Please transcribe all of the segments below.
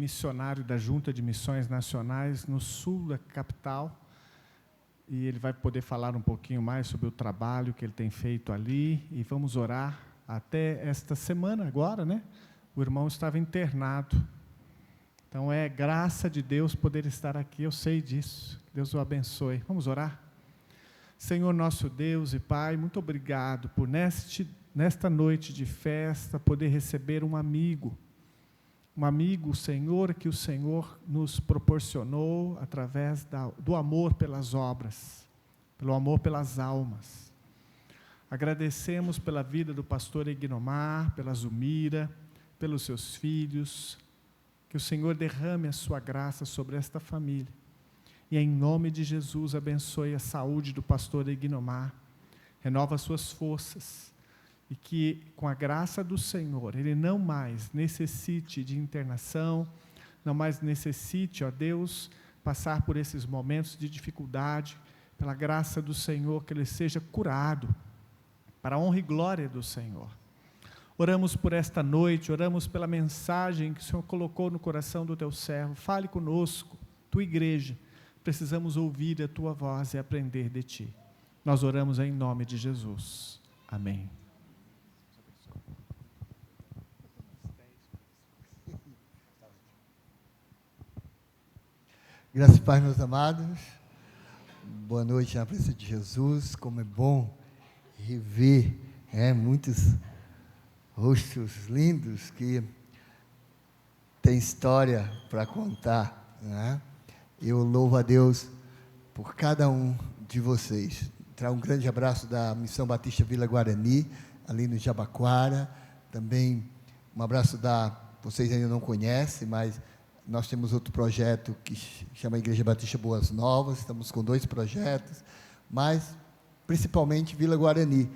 missionário da Junta de Missões Nacionais no sul da capital, e ele vai poder falar um pouquinho mais sobre o trabalho que ele tem feito ali, e vamos orar. Até esta semana agora, né? O irmão estava internado. Então é graça de Deus poder estar aqui, eu sei disso. Deus o abençoe. Vamos orar? Senhor nosso Deus e Pai, muito obrigado por nesta noite de festa poder receber um amigo, Senhor, que o Senhor nos proporcionou através do amor pelas obras, pelo amor pelas almas. Agradecemos pela vida do pastor Egnomar, pela Zumira, pelos seus filhos, que o Senhor derrame a sua graça sobre esta família. E em nome de Jesus, abençoe a saúde do pastor Egnomar, renova suas forças, e que com a graça do Senhor, ele não mais necessite de internação, não mais necessite, ó Deus, passar por esses momentos de dificuldade, pela graça do Senhor, que ele seja curado, para a honra e glória do Senhor. Oramos por esta noite, oramos pela mensagem que o Senhor colocou no coração do teu servo. Fale conosco, tua igreja, precisamos ouvir a tua voz e aprender de ti. Nós oramos em nome de Jesus. Amém. Graças e paz, meus amados. Boa noite na presença de Jesus. Como é bom rever muitos rostos lindos que têm história para contar, né? Eu louvo a Deus por cada um de vocês. Trago um grande abraço da Missão Batista Vila Guarani, ali no Jabaquara. Também um abraço vocês ainda não conhecem, mas nós temos outro projeto que chama Igreja Batista Boas Novas. Estamos com 2 projetos, mas principalmente Vila Guarani,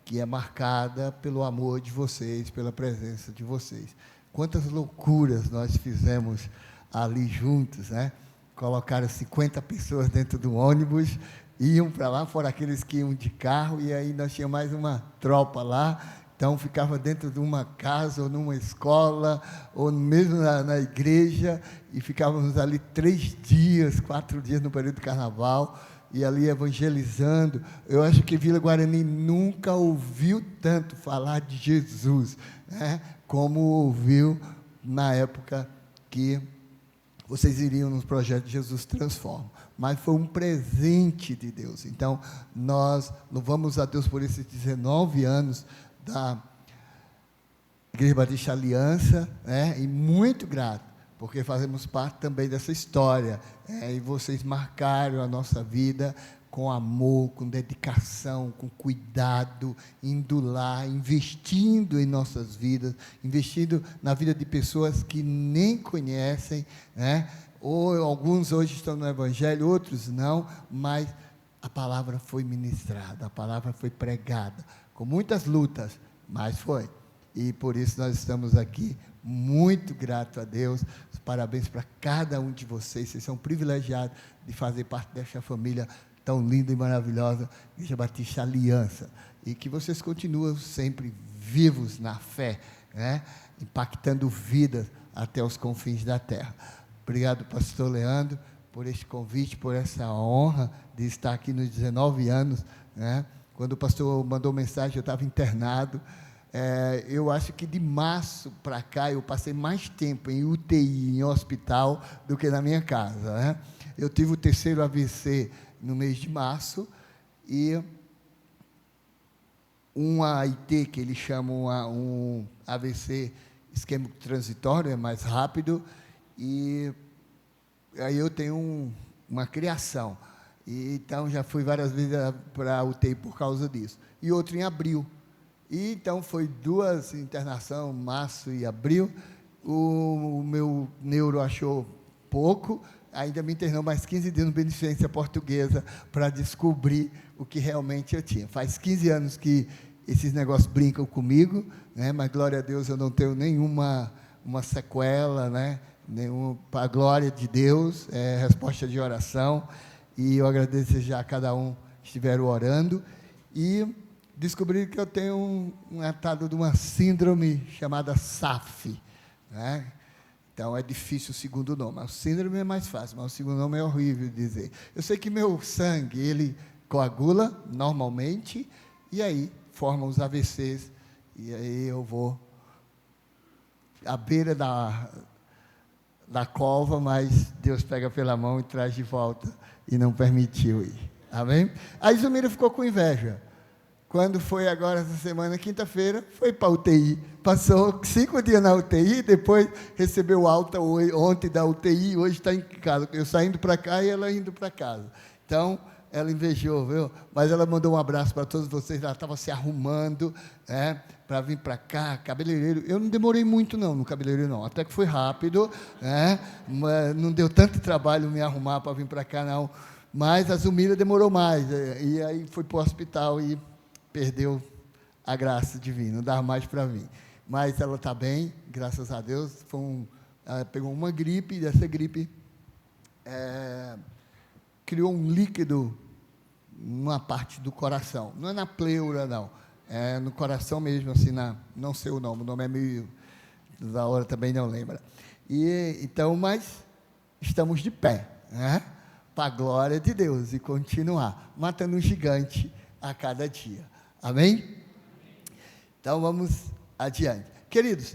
que é marcada pelo amor de vocês, pela presença de vocês. Quantas loucuras nós fizemos ali juntos, né? Colocaram 50 pessoas dentro do ônibus, iam para lá, fora aqueles que iam de carro, e aí nós tínhamos mais uma tropa lá. Então, ficava dentro de uma casa, ou numa escola, ou mesmo na igreja, e ficávamos ali 3 dias, 4 dias no período do carnaval, e ali evangelizando. Eu acho que Vila Guarani nunca ouviu tanto falar de Jesus, né, como ouviu na época que vocês iriam nos projetos Jesus Transforma. Mas foi um presente de Deus. Então, nós louvamos a Deus por esses 19 anos da Igreja Batista Aliança, né? E muito grato, porque fazemos parte também dessa história, e vocês marcaram a nossa vida com amor, com dedicação, com cuidado, indo lá, investindo em nossas vidas, investindo na vida de pessoas que nem conhecem, né? Ou alguns hoje estão no Evangelho, outros não, mas a palavra foi ministrada, a palavra foi pregada, com muitas lutas, mas foi. E por isso nós estamos aqui, muito grato a Deus. Parabéns para cada um de vocês. Vocês são privilegiados de fazer parte dessa família tão linda e maravilhosa, Igreja Batista Aliança. E que vocês continuem sempre vivos na fé, né? Impactando vidas até os confins da terra. Obrigado, pastor Leandro, por este convite, por essa honra de estar aqui nos 19 anos, né? Quando o pastor mandou mensagem, eu estava internado. Eu acho que de março para cá, eu passei mais tempo em UTI, em hospital, do que na minha casa, né? Eu tive o 3º AVC no mês de março, e um AIT, que eles chamam um AVC isquêmico transitório, é mais rápido, e aí eu tenho uma criação. E, então, já fui várias vezes para a UTI por causa disso. E outro em abril. E, então, foi 2 internações, março e abril. O meu neuro achou pouco, ainda me internou mais 15 dias no Beneficência Portuguesa para descobrir o que realmente eu tinha. Faz 15 anos que esses negócios brincam comigo, né? Mas, glória a Deus, eu não tenho nenhuma sequela, né? Para a glória de Deus, resposta de oração. E eu agradeço já a cada um que estiveram orando. E descobri que eu tenho um atado de uma síndrome chamada SAF, né? Então, é difícil o segundo nome. O síndrome é mais fácil, mas o segundo nome é horrível de dizer. Eu sei que meu sangue, ele coagula normalmente, e aí forma os AVCs, e aí eu vou à beira da cova, mas Deus pega pela mão e traz de volta, e não permitiu ir. Amém? A Isumira ficou com inveja. Quando foi agora, essa semana, quinta-feira, foi para a UTI. Passou 5 dias na UTI, depois recebeu alta ontem da UTI, hoje está em casa. Eu saindo para cá e ela indo para casa. Então, ela invejou, viu? Mas ela mandou um abraço para todos vocês. Ela estava se arrumando, para vir para cá, cabeleireiro. Eu não demorei muito, não, no cabeleireiro, não. Até que foi rápido, mas não deu tanto trabalho me arrumar para vir para cá, não. Mas a Zumira demorou mais. E aí foi para o hospital e perdeu a graça divina, não dava mais para mim. Mas ela está bem, graças a Deus. Ela pegou uma gripe, e dessa gripe criou um líquido numa parte do coração. Não é na pleura, não. É no coração mesmo, assim, não sei o nome é meio... da hora também não lembra. Então, mas estamos de pé, para a glória de Deus, e continuar matando um gigante a cada dia. Amém? Então, vamos adiante. Queridos,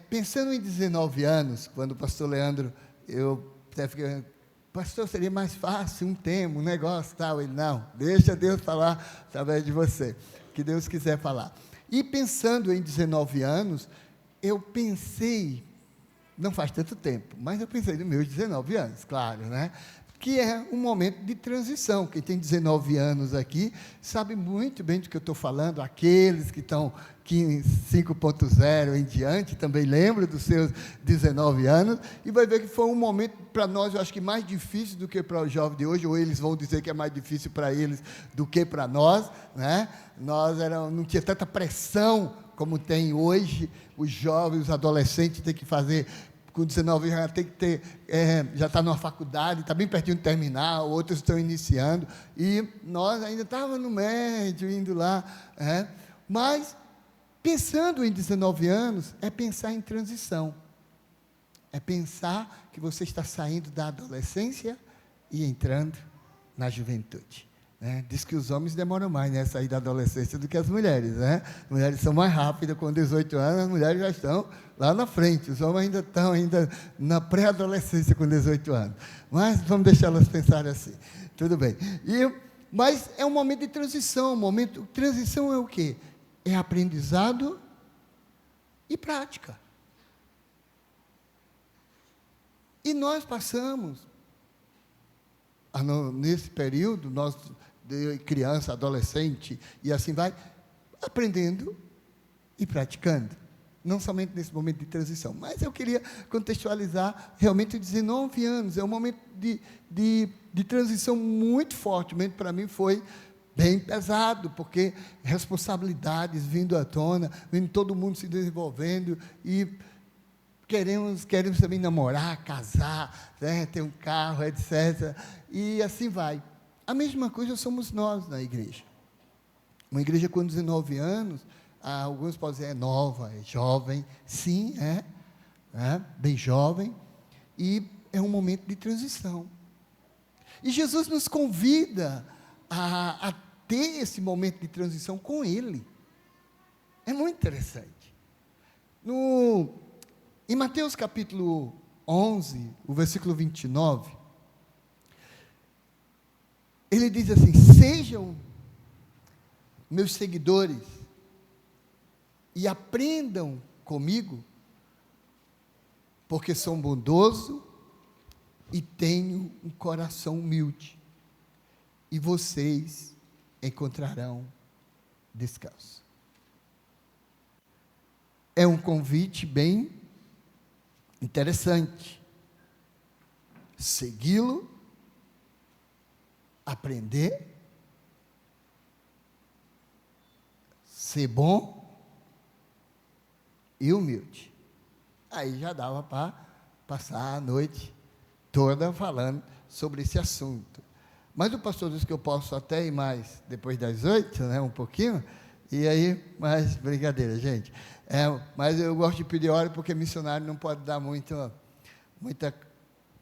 pensando em 19 anos, quando o pastor Leandro, eu até fiquei, pastor, seria mais fácil um tema, um negócio, tal. Ele, não, deixa Deus falar através de você, que Deus quiser falar. E pensando em 19 anos, eu pensei, não faz tanto tempo, mas eu pensei nos meus 19 anos, claro, que é um momento de transição. Quem tem 19 anos aqui sabe muito bem do que eu estou falando. Aqueles que estão aqui em 5.0 em diante também lembram dos seus 19 anos e vai ver que foi um momento para nós, eu acho que mais difícil do que para os jovens de hoje, ou eles vão dizer que é mais difícil para eles do que para nós, Nós não tinha tanta pressão como tem hoje. Os jovens, os adolescentes têm que fazer... Com 19 anos, já tem que ter, já está numa faculdade, está bem pertinho de terminar, outros estão iniciando, e nós ainda estávamos no médio, indo lá, mas, pensando em 19 anos, é pensar em transição, é pensar que você está saindo da adolescência e entrando na juventude. Diz que os homens demoram mais a sair da adolescência do que as mulheres, As mulheres são mais rápidas, com 18 anos, as mulheres já estão lá na frente, os homens ainda estão na pré-adolescência com 18 anos. Mas vamos deixá-las pensarem assim. Tudo bem. Mas é um momento de transição. Transição é o quê? É aprendizado e prática. E nós passamos, nesse período, nós, de criança, adolescente, e assim vai, aprendendo e praticando. Não somente nesse momento de transição, mas eu queria contextualizar realmente 19 anos, é um momento de transição muito forte, para mim foi bem pesado, porque responsabilidades vindo à tona, vendo todo mundo se desenvolvendo, e queremos também namorar, casar, ter um carro, etc., e assim vai. A mesma coisa somos nós na igreja. Uma igreja com 19 anos, alguns podem dizer, é nova, é jovem. Sim, bem jovem. E é um momento de transição. E Jesus nos convida a ter esse momento de transição com Ele. É muito interessante. Em Mateus capítulo 11, o versículo 29, ele diz assim: sejam meus seguidores e aprendam comigo, porque sou bondoso e tenho um coração humilde, e vocês encontrarão descanso. É um convite bem interessante. Segui-lo, aprender, ser bom e humilde. Aí já dava para passar a noite toda falando sobre esse assunto. Mas o pastor disse que eu posso até ir mais depois das 8, um pouquinho, E aí, mas brincadeira, gente. Mas eu gosto de pedir hora porque missionário não pode dar muita,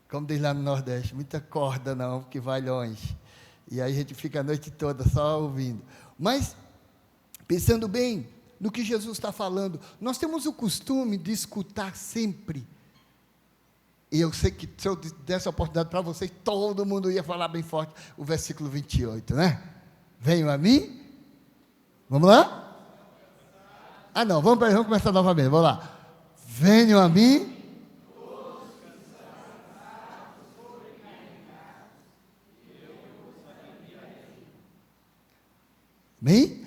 como diz lá no Nordeste, muita corda não, porque vai longe. E aí a gente fica a noite toda só ouvindo. Mas, pensando bem no que Jesus está falando, nós temos o costume de escutar sempre. E eu sei que se eu desse a oportunidade para vocês, todo mundo ia falar bem forte o versículo 28, né? Venham a mim. Vamos lá? Ah, não, vamos começar novamente, vamos lá. Venham a mim. Bem?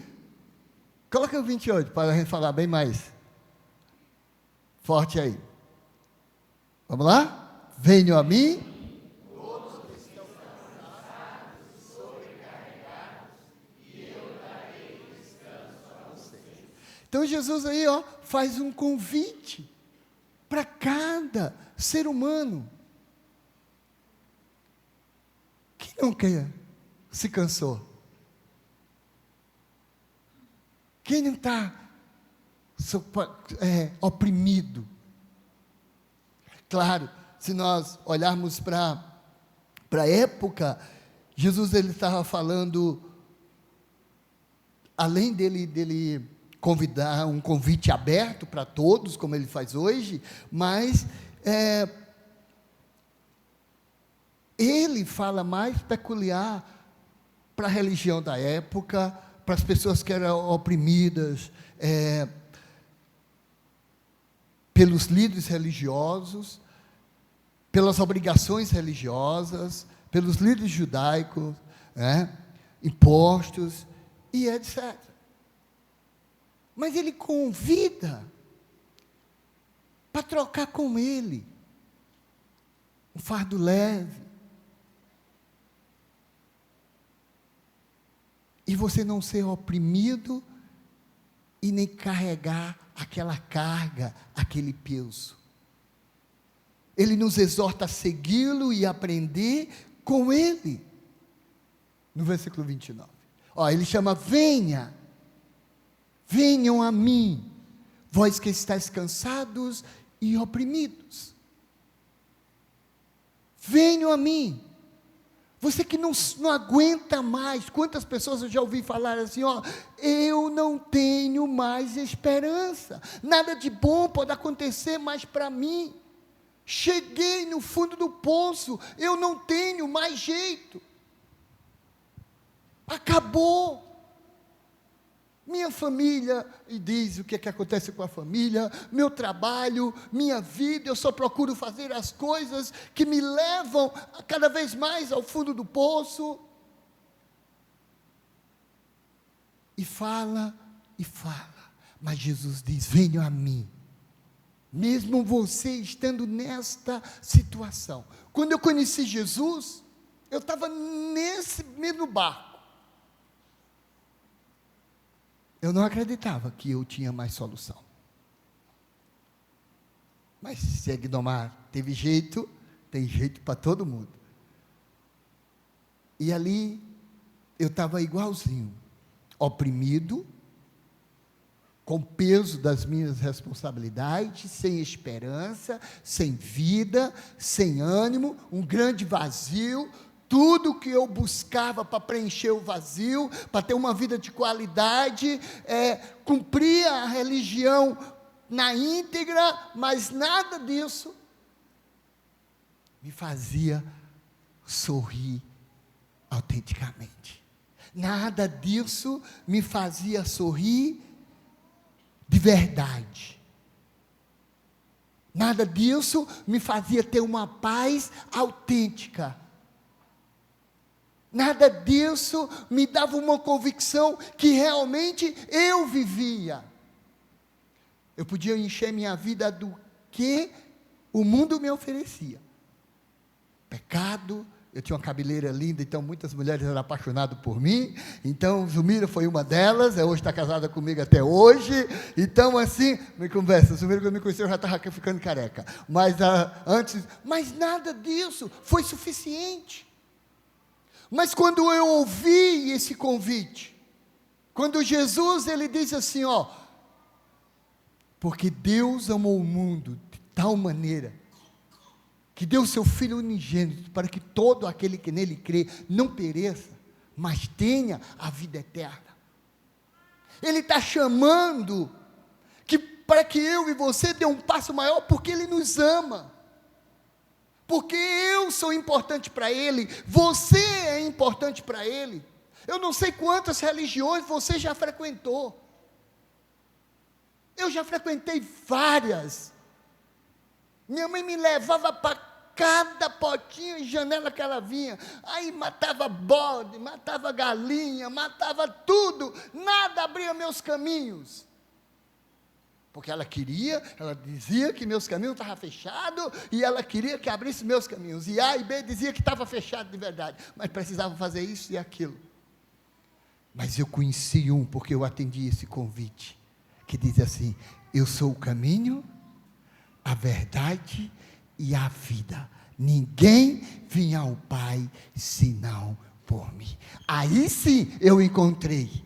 Coloca o 28 para a gente falar bem mais forte aí. Vamos lá? Venham a mim. Todos que estão cansados, sobrecarregados, e eu darei descanso a vocês. Então Jesus aí, faz um convite para cada ser humano. Quem nunca se cansou? Quem não está oprimido? Claro, se nós olharmos para a época, Jesus ele estava falando, além dele convidar um convite aberto para todos, como ele faz hoje, mas ele fala mais peculiar para a religião da época, para as pessoas que eram oprimidas pelos líderes religiosos, pelas obrigações religiosas, pelos líderes judaicos, impostos e etc. Mas ele convida para trocar com ele um fardo leve. E você não ser oprimido e nem carregar aquela carga, aquele peso. Ele nos exorta a segui-lo e aprender com ele. No versículo 29. Ele chama: venham a mim, vós que estáis cansados e oprimidos. Venham a mim. Você que não aguenta mais. Quantas pessoas eu já ouvi falar assim, eu não tenho mais esperança, nada de bom pode acontecer mais para mim, cheguei no fundo do poço, eu não tenho mais jeito, acabou, minha família, e diz o que acontece com a família, meu trabalho, minha vida, eu só procuro fazer as coisas que me levam cada vez mais ao fundo do poço, e fala, mas Jesus diz: venham a mim, mesmo você estando nesta situação. Quando eu conheci Jesus, eu estava nesse mesmo barco, eu não acreditava que eu tinha mais solução. Mas se a Guidomar teve jeito, tem jeito para todo mundo. E ali, eu estava igualzinho, oprimido, com peso das minhas responsabilidades, sem esperança, sem vida, sem ânimo, um grande vazio. Tudo que eu buscava para preencher o vazio, para ter uma vida de qualidade, cumpria a religião na íntegra, mas nada disso me fazia sorrir autenticamente. Nada disso me fazia sorrir de verdade. Nada disso me fazia ter uma paz autêntica. Nada disso me dava uma convicção que realmente eu vivia. Eu podia encher minha vida do que o mundo me oferecia. Pecado, eu tinha uma cabeleira linda, então muitas mulheres eram apaixonadas por mim, então Zumira foi uma delas, hoje está casada comigo até hoje, então assim, me conversa, Zumira quando me conheceu eu já estava ficando careca, mas mas nada disso foi suficiente. Mas quando eu ouvi esse convite, Quando Jesus, ele diz assim, ó, porque Deus amou o mundo de tal maneira, que deu seu Filho unigênito, para que todo aquele que nele crê, não pereça, mas tenha a vida eterna. Ele está chamando, para que eu e você dê um passo maior, porque Ele nos ama, porque eu sou importante para Ele, você é importante para Ele. Eu não sei quantas religiões você já frequentou, eu já frequentei várias. Minha mãe me levava para cada potinho e janela que ela vinha, aí matava bode, matava galinha, matava tudo, nada abria meus caminhos, porque ela dizia que meus caminhos estavam fechados, e ela queria que abrisse meus caminhos, e A e B dizia que estava fechado de verdade, mas precisava fazer isso e aquilo. Mas eu conheci um, porque eu atendi esse convite, que diz assim, eu sou o caminho, a verdade e a vida, ninguém vinha ao Pai, senão por mim. Aí sim, eu encontrei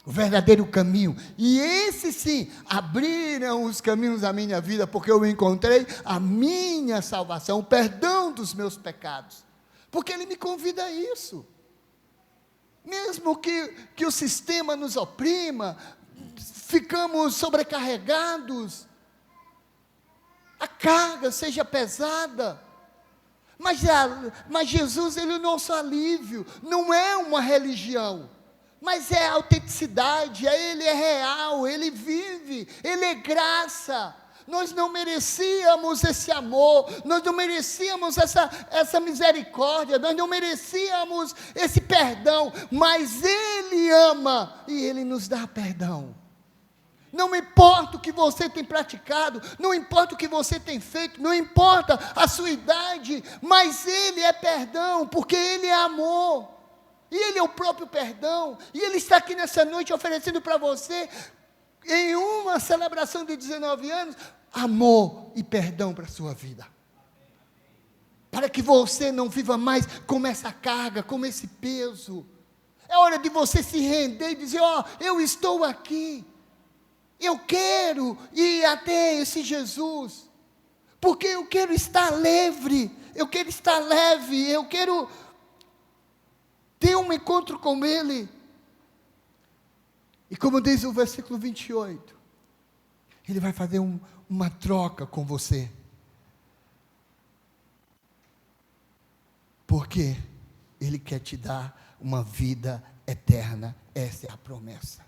o verdadeiro caminho, e esse sim, abriram os caminhos da minha vida, porque eu encontrei a minha salvação, o perdão dos meus pecados, porque Ele me convida a isso, mesmo que o sistema nos oprima, ficamos sobrecarregados, a carga seja pesada, mas Jesus, Ele é o nosso alívio, não é uma religião, mas é autenticidade, Ele é real, Ele vive, Ele é graça. Nós não merecíamos esse amor, nós não merecíamos essa misericórdia, nós não merecíamos esse perdão, mas Ele ama e Ele nos dá perdão. Não importa o que você tem praticado, não importa o que você tem feito, não importa a sua idade, mas Ele é perdão, porque Ele é amor. E Ele é o próprio perdão, e Ele está aqui nessa noite oferecendo para você, em uma celebração de 19 anos, amor e perdão para a sua vida. Para que você não viva mais com essa carga, com esse peso. É hora de você se render e dizer, ó, eu estou aqui, eu quero ir até esse Jesus, porque eu quero estar livre, eu quero estar leve, eu quero ter um encontro com Ele. E como diz o versículo 28, Ele vai fazer uma troca com você. Porque Ele quer te dar uma vida eterna. Essa é a promessa.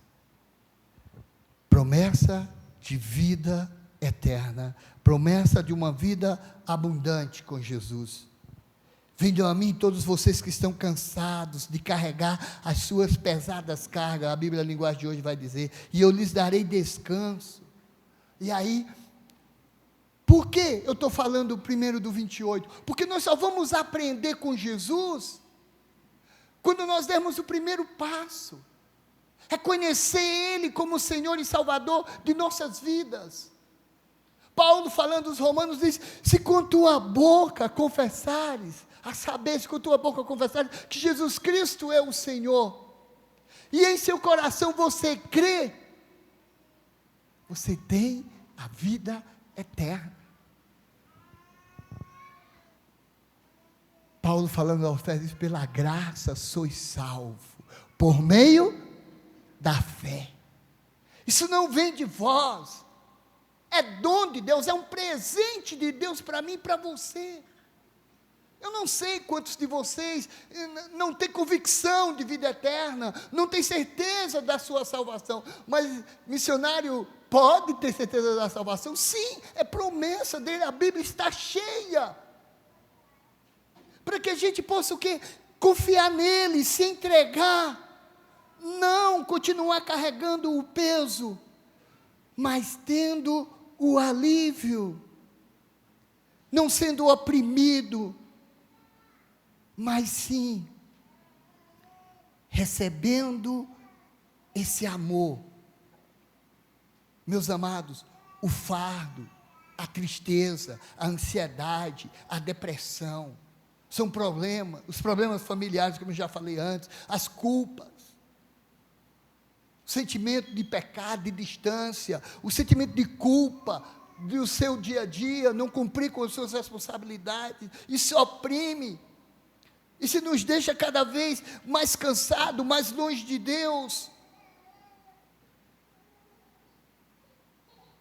Promessa de vida eterna. Promessa de uma vida abundante com Jesus. Vinde a mim todos vocês que estão cansados de carregar as suas pesadas cargas, a Bíblia, a linguagem de hoje vai dizer, e eu lhes darei descanso. E aí, por que eu estou falando primeiro do 28? Porque nós só vamos aprender com Jesus, quando nós dermos o primeiro passo, reconhecer Ele como Senhor e Salvador de nossas vidas. Paulo, falando aos Romanos, diz, se com tua boca confessares, a saber, se com tua boca confessares que Jesus Cristo é o Senhor, e em seu coração você crê, você tem a vida eterna. Paulo falando aos Efésios, pela graça sois salvo, por meio da fé. Isso não vem de vós, é dom de Deus, é um presente de Deus para mim e para você. Eu não sei quantos de vocês não têm convicção de vida eterna, não têm certeza da sua salvação, mas missionário pode ter certeza da salvação? Sim, é promessa dele, a Bíblia está cheia, para que a gente possa o quê? Confiar nele, se entregar, não continuar carregando o peso, mas tendo o alívio, não sendo oprimido, mas sim, recebendo esse amor. Meus amados, o fardo, a tristeza, a ansiedade, a depressão, são problemas, os problemas familiares, como eu já falei antes, as culpas. sentimento de pecado, de distância, o sentimento de culpa do seu dia a dia, não cumprir com as suas responsabilidades, isso oprime, isso nos deixa cada vez mais cansado, mais longe de Deus.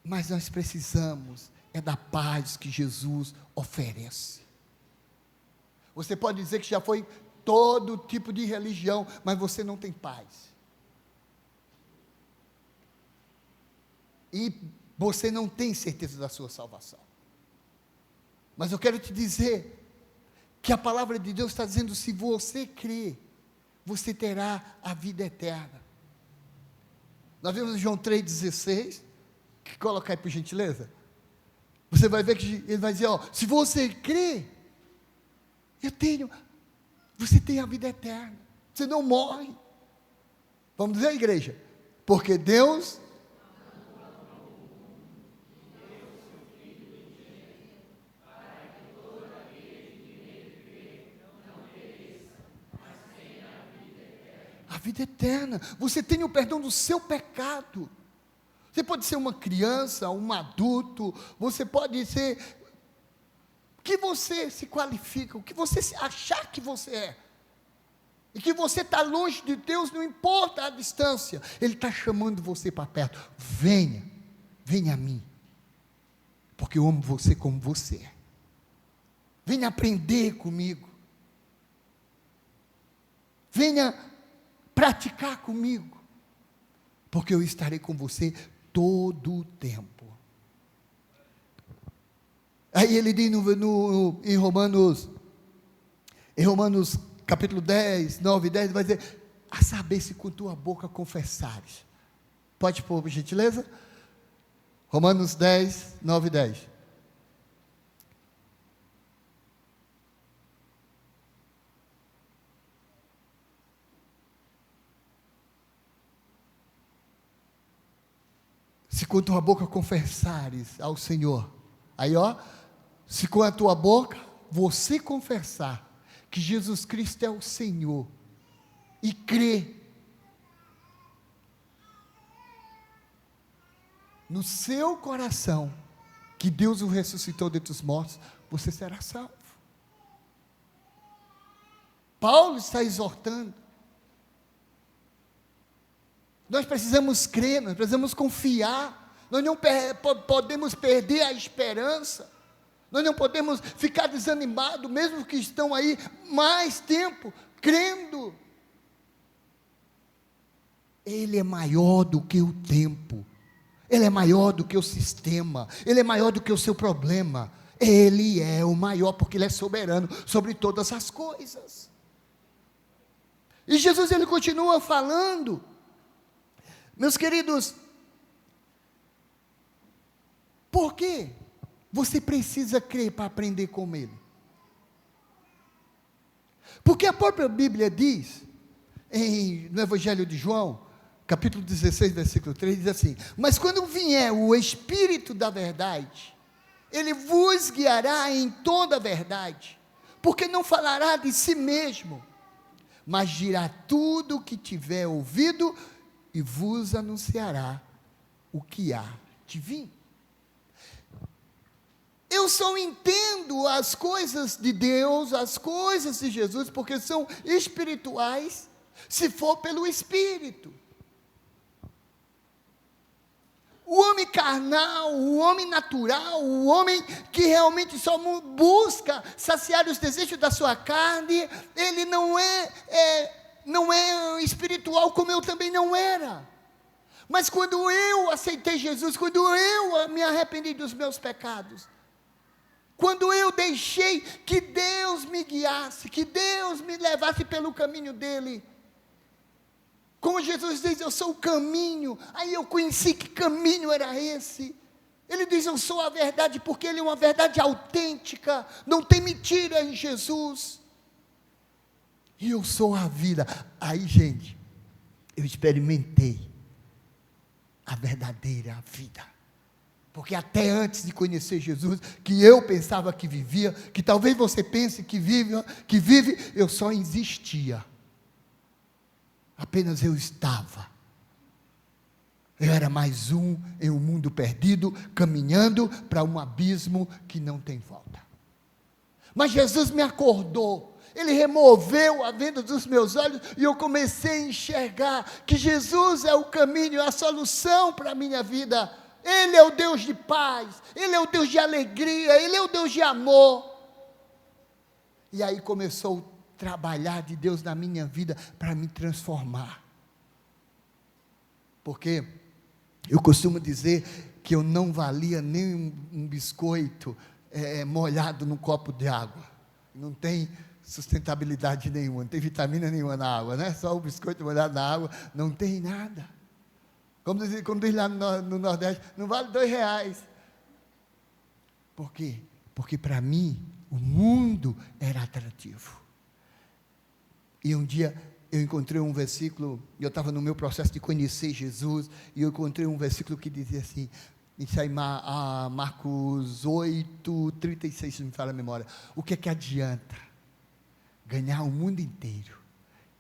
Mas nós precisamos da paz que Jesus oferece. Você pode dizer que já foi todo tipo de religião, mas você não tem paz. E você não tem certeza da sua salvação. Mas eu quero te dizer que a palavra de Deus está dizendo: se você crer, você terá a vida eterna. Nós vimos em João 3,16, que coloca aí por gentileza. Você vai ver que ele vai dizer, se você crer, você tem a vida eterna, você não morre. Vamos dizer, igreja, porque Deus a vida eterna, você tem o perdão do seu pecado. Você pode ser uma criança, um adulto, você pode ser o que você se qualifica, o que você achar que você é, e que você está longe de Deus, não importa a distância, Ele está chamando você para perto. Venha a mim, porque eu amo você como você é. Venha aprender comigo, venha praticar comigo, porque eu estarei com você todo o tempo. Aí ele diz em Romanos capítulo 10, 9 e 10, vai dizer, a saber se com tua boca confessares. Pode pôr, por gentileza? Romanos 10, 9 e 10. Se com a tua boca confessares ao Senhor, aí se com a tua boca você confessar que Jesus Cristo é o Senhor, e crer no seu coração que Deus o ressuscitou dentre os mortos, você será salvo. Paulo está exortando. Nós precisamos crer, nós precisamos confiar, nós não podemos perder a esperança, nós não podemos ficar desanimados, mesmo que estão aí mais tempo, crendo. Ele é maior do que o tempo, Ele é maior do que o sistema, Ele é maior do que o seu problema, Ele é o maior, porque Ele é soberano sobre todas as coisas. E Jesus, Ele continua falando. Meus queridos, por que você precisa crer para aprender com Ele? Porque a própria Bíblia diz, no Evangelho de João, capítulo 16, versículo 3, diz assim: mas quando vier o Espírito da verdade, Ele vos guiará em toda a verdade, porque não falará de si mesmo, mas dirá tudo o que tiver ouvido, e vos anunciará o que há de vir. Eu só entendo as coisas de Deus, as coisas de Jesus, porque são espirituais, se for pelo Espírito. O homem carnal, o homem natural, o homem que realmente só busca saciar os desejos da sua carne, ele não é espiritual, como eu também não era. Mas quando eu aceitei Jesus, quando eu me arrependi dos meus pecados, quando eu deixei que Deus me guiasse, que Deus me levasse pelo caminho dele, como Jesus diz, eu sou o caminho, aí eu conheci que caminho era esse. Ele diz, eu sou a verdade, porque ele é uma verdade autêntica, não tem mentira em Jesus. E eu sou a vida. Aí, gente, eu experimentei a verdadeira vida. Porque até antes de conhecer Jesus, que eu pensava que vivia, que talvez você pense que vive, eu só existia. Apenas eu estava. Eu era mais um em um mundo perdido, caminhando para um abismo que não tem volta. Mas Jesus me acordou, Ele removeu a venda dos meus olhos, e eu comecei a enxergar que Jesus é o caminho, a solução para a minha vida. Ele é o Deus de paz, Ele é o Deus de alegria, Ele é o Deus de amor. E aí começou o trabalhar de Deus na minha vida, para me transformar. Porque eu costumo dizer que eu não valia nem um biscoito molhado num copo de água. Não tem sustentabilidade nenhuma, não tem vitamina nenhuma na água, né? Só o biscoito molhado na água, não tem nada. Como diz lá no Nordeste, não vale R$2. Por quê? Porque para mim, o mundo era atrativo. E um dia eu encontrei um versículo, eu estava no meu processo de conhecer Jesus, e eu encontrei um versículo que dizia assim, isso aí, Marcos 8:36, se não me falha a memória: o que é que adianta ganhar o mundo inteiro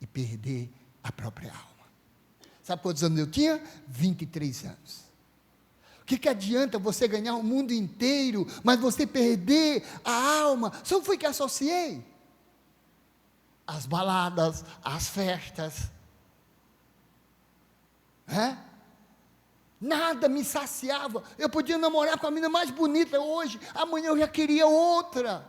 e perder a própria alma? Sabe quantos anos eu tinha? 23 anos. O que adianta você ganhar o mundo inteiro, mas você perder a alma? Só foi que associei as baladas, as festas, nada me saciava. Eu podia namorar com a menina mais bonita hoje, amanhã eu já queria outra.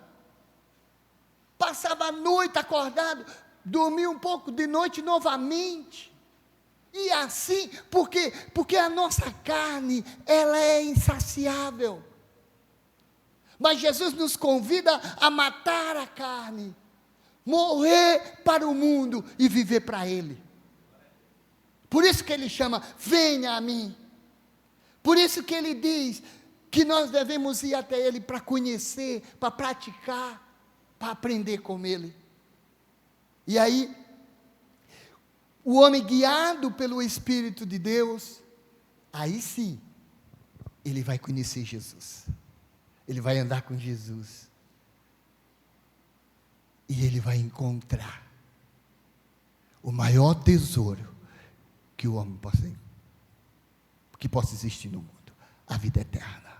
Passava a noite acordado, dormia um pouco de noite novamente. E assim, porque a nossa carne, ela é insaciável. Mas Jesus nos convida a matar a carne, morrer para o mundo e viver para Ele. Por isso que Ele chama, venha a mim. Por isso que Ele diz que nós devemos ir até Ele para conhecer, para praticar, para aprender com Ele. E aí, o homem guiado pelo Espírito de Deus, aí sim, ele vai conhecer Jesus. Ele vai andar com Jesus. E ele vai encontrar o maior tesouro que o homem possa existir no mundo: a vida eterna.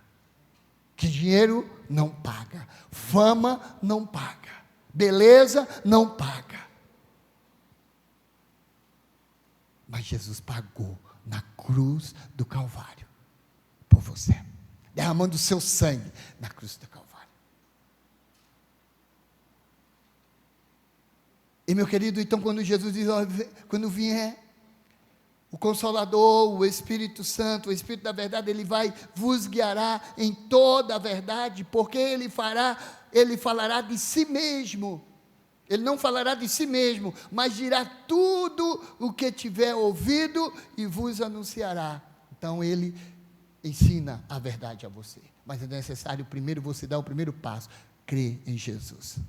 Que dinheiro não paga, fama não paga, beleza não paga. Mas Jesus pagou na cruz do Calvário por você, derramando o seu sangue na cruz do Calvário. E meu querido, então quando Jesus diz, quando vier o Consolador, o Espírito Santo, o Espírito da verdade, Ele vos guiará em toda a verdade, porque Ele falará de si mesmo. Ele não falará de si mesmo, mas dirá tudo o que tiver ouvido e vos anunciará. Então Ele ensina a verdade a você. Mas é necessário primeiro você dar o primeiro passo: crer em Jesus.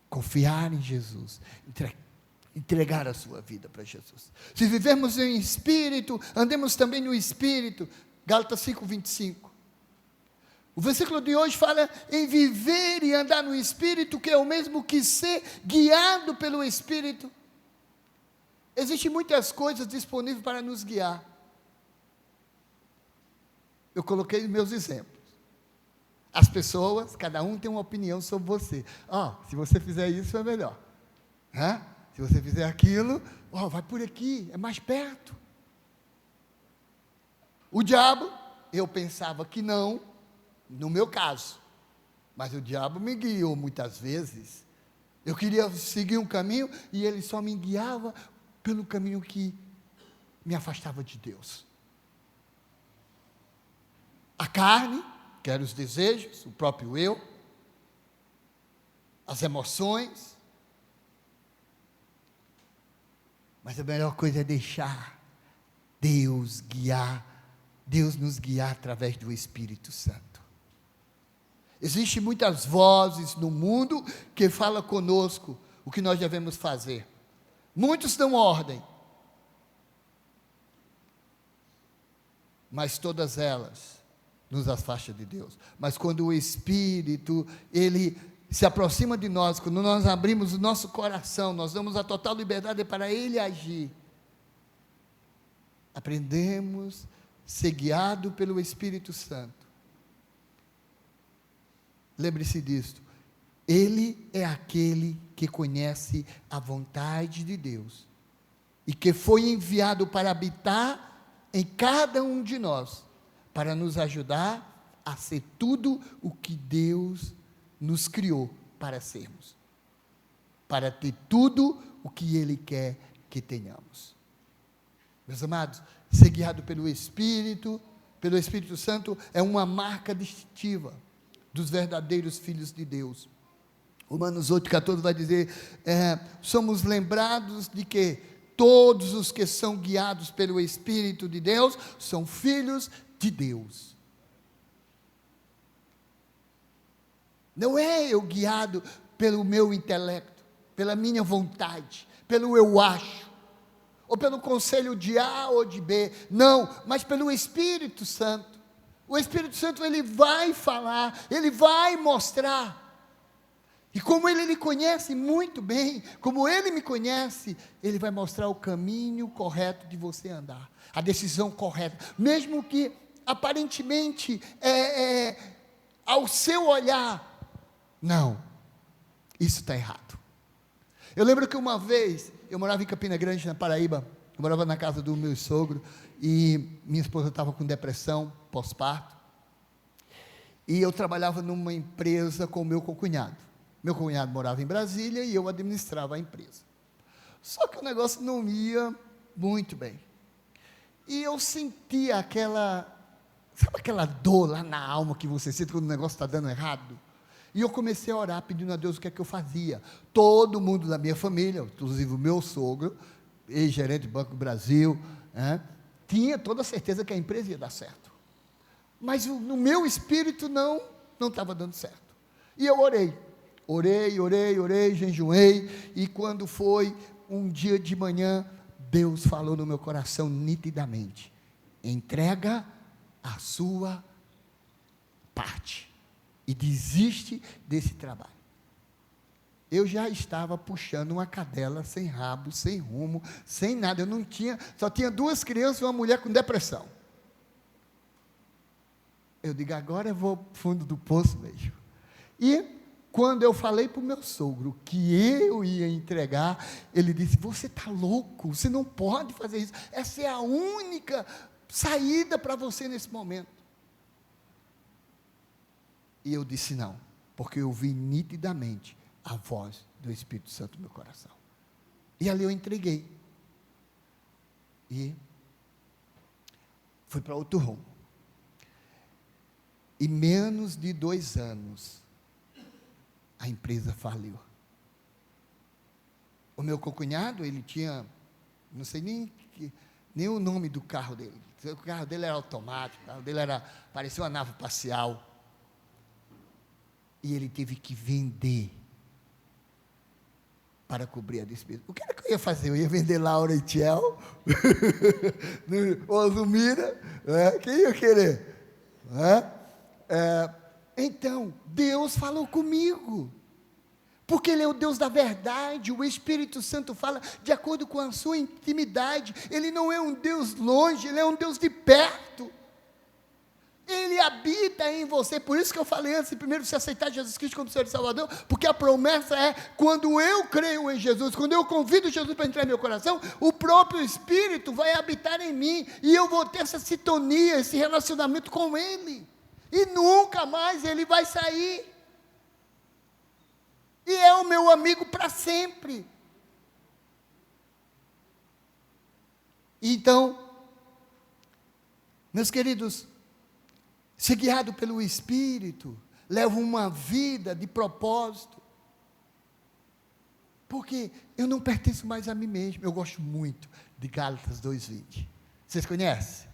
Confiar em Jesus. Entregar a sua vida para Jesus. Se vivermos em Espírito, andemos também no Espírito. Gálatas 5:25. O versículo de hoje fala em viver e andar no Espírito, que é o mesmo que ser guiado pelo Espírito. Existem muitas coisas disponíveis para nos guiar. Eu coloquei meus exemplos. As pessoas, cada um tem uma opinião sobre você. Se você fizer isso é melhor. Se você fizer aquilo, vai por aqui, é mais perto. O diabo, eu pensava que não, no meu caso, mas o diabo me guiou muitas vezes. Eu queria seguir um caminho e ele só me guiava pelo caminho que me afastava de Deus. A carne, que eram os desejos, o próprio eu, as emoções. Mas a melhor coisa é deixar Deus nos guiar através do Espírito Santo. Existem muitas vozes no mundo que falam conosco o que nós devemos fazer. Muitos dão ordem, mas todas elas nos afastam de Deus. Mas quando o Espírito, Ele se aproxima de nós, quando nós abrimos o nosso coração, nós damos a total liberdade para Ele agir. aprendemos a ser guiado pelo Espírito Santo. Lembre-se disto. Ele é aquele que conhece a vontade de Deus e que foi enviado para habitar em cada um de nós, para nos ajudar a ser tudo o que Deus nos criou para sermos, para ter tudo o que Ele quer que tenhamos. Meus amados, ser guiado pelo Espírito Santo, é uma marca distintiva dos verdadeiros filhos de Deus. Romanos 8,14 vai dizer, somos lembrados de que todos os que são guiados pelo Espírito de Deus, são filhos de Deus. Não é eu guiado pelo meu intelecto, pela minha vontade, pelo eu acho, ou pelo conselho de A ou de B, não, mas pelo Espírito Santo. O Espírito Santo, ele vai falar, ele vai mostrar. E como ele lhe conhece muito bem, como ele me conhece, ele vai mostrar o caminho correto de você andar, a decisão correta, mesmo que aparentemente ao seu olhar, não, isso está errado. Eu lembro que uma vez, eu morava em Campina Grande, na Paraíba, eu morava na casa do meu sogro, e minha esposa estava com depressão, pós-parto, e eu trabalhava numa empresa com o meu cunhado. Meu cunhado morava em Brasília e eu administrava a empresa. Só que o negócio não ia muito bem. E eu sentia sabe aquela dor lá na alma que você sente quando o negócio está dando errado? E eu comecei a orar, pedindo a Deus o que é que eu fazia. Todo mundo da minha família, inclusive o meu sogro, ex-gerente do Banco do Brasil, tinha toda a certeza que a empresa ia dar certo. Mas no meu espírito não estava dando certo. E eu orei, jejuei, e quando foi um dia de manhã, Deus falou no meu coração nitidamente: entrega a sua parte e desiste desse trabalho. Eu já estava puxando uma cadela sem rabo, sem rumo, sem nada, eu não tinha, só tinha 2 crianças e uma mulher com depressão. Eu digo, agora eu vou para o fundo do poço mesmo. E quando eu falei para o meu sogro que eu ia entregar, ele disse, você está louco, você não pode fazer isso, essa é a única saída para você nesse momento. E eu disse não, porque eu vi nitidamente a voz do Espírito Santo no meu coração. E ali eu entreguei. E fui para outro rumo. E menos de 2 anos, a empresa faliu. O meu cunhado, ele tinha, não sei nem o nome do carro dele. O carro dele era automático, o carro dele parecia uma nave espacial. E ele teve que vender para cobrir a despesa. O que era que eu ia fazer? Eu ia vender Laura e Tiel, ou Zumira, quem ia querer? Então, Deus falou comigo, porque Ele é o Deus da verdade, o Espírito Santo fala de acordo com a sua intimidade, Ele não é um Deus longe, Ele é um Deus de perto, Ele habita em você. Por isso que eu falei antes, primeiro você aceitar Jesus Cristo como Senhor e Salvador, porque a promessa é, quando eu creio em Jesus, quando eu convido Jesus para entrar em meu coração, o próprio Espírito vai habitar em mim, e eu vou ter essa sintonia, esse relacionamento com Ele, e nunca mais Ele vai sair, e é o meu amigo para sempre. Então, meus queridos, ser guiado pelo Espírito leva uma vida de propósito, porque eu não pertenço mais a mim mesmo. Eu gosto muito de Gálatas 2:20. Vocês conhecem?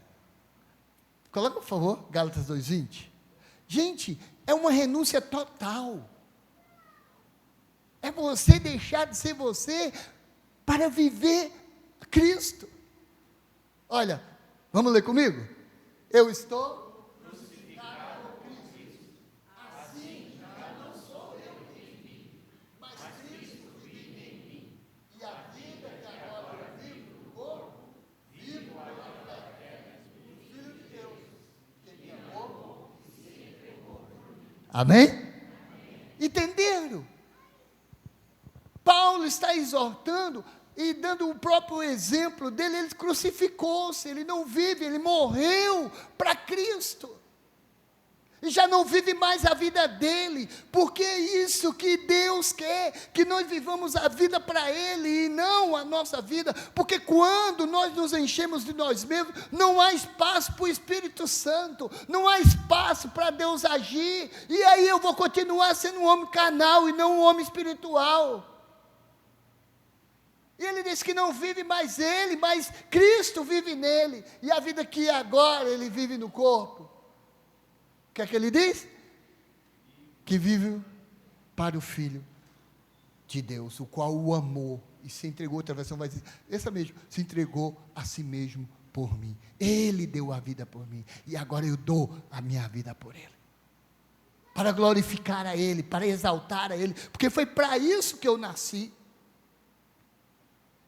Coloca, por favor, Gálatas 2:20. Gente, é uma renúncia total. É você deixar de ser você para viver Cristo. Olha, vamos ler comigo? Eu estou crucificado com Cristo. Assim já não sou eu quem vive, mas Cristo vive em mim. E a vida que agora vivo no corpo, vivo pela fé Amém? Entenderam? Paulo está exortando e dando o próprio exemplo dele. Ele crucificou-se, ele não vive, ele morreu para Cristo. E já não vive mais a vida dele, porque é isso que Deus quer, que nós vivamos a vida para Ele e não a nossa vida, porque quando nós nos enchemos de nós mesmos, não há espaço para o Espírito Santo, não há espaço para Deus agir, e aí eu vou continuar sendo um homem carnal e não um homem espiritual. E ele diz que não vive mais ele, mas Cristo vive nele, e a vida que agora ele vive no corpo. O que é que ele diz? Que vive para o Filho de Deus, o qual o amou e se entregou. Outra versão vai dizer, essa mesmo, se entregou a si mesmo por mim. Ele deu a vida por mim, e agora eu dou a minha vida por Ele. Para glorificar a Ele, para exaltar a Ele, porque foi para isso que eu nasci.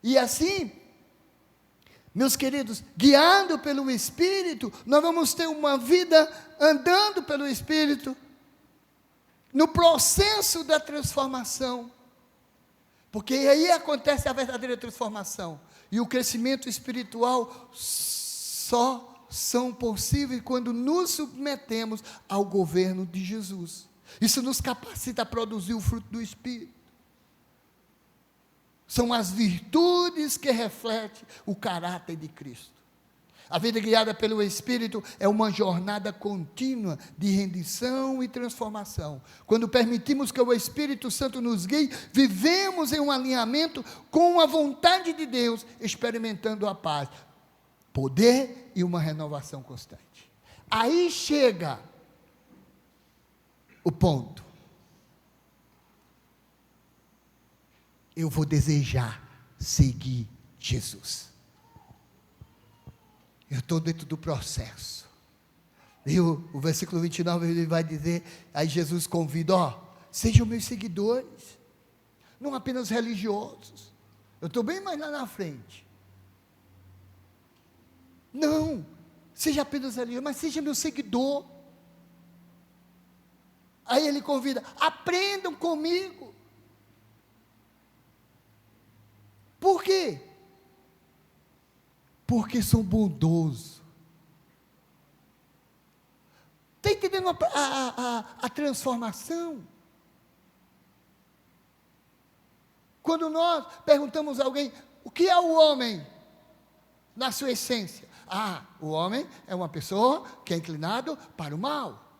E assim, meus queridos, guiado pelo Espírito, nós vamos ter uma vida andando pelo Espírito, no processo da transformação, porque aí acontece a verdadeira transformação, e o crescimento espiritual só são possíveis quando nos submetemos ao governo de Jesus. Isso nos capacita a produzir o fruto do Espírito. São as virtudes que refletem o caráter de Cristo. A vida guiada pelo Espírito é uma jornada contínua de rendição e transformação. Quando permitimos que o Espírito Santo nos guie, vivemos em um alinhamento com a vontade de Deus, experimentando a paz, poder e uma renovação constante. Aí chega o ponto. Eu vou desejar seguir Jesus. Eu estou dentro do processo. E o versículo 29, ele vai dizer, aí Jesus convida, sejam meus seguidores, não apenas religiosos. Eu estou bem mais lá na frente. Não, seja apenas religioso, mas seja meu seguidor. Aí ele convida, aprendam comigo. Por quê? Porque sou bondoso. Está entendendo a transformação? Quando nós perguntamos a alguém, o que é o homem na sua essência? O homem é uma pessoa que é inclinado para o mal.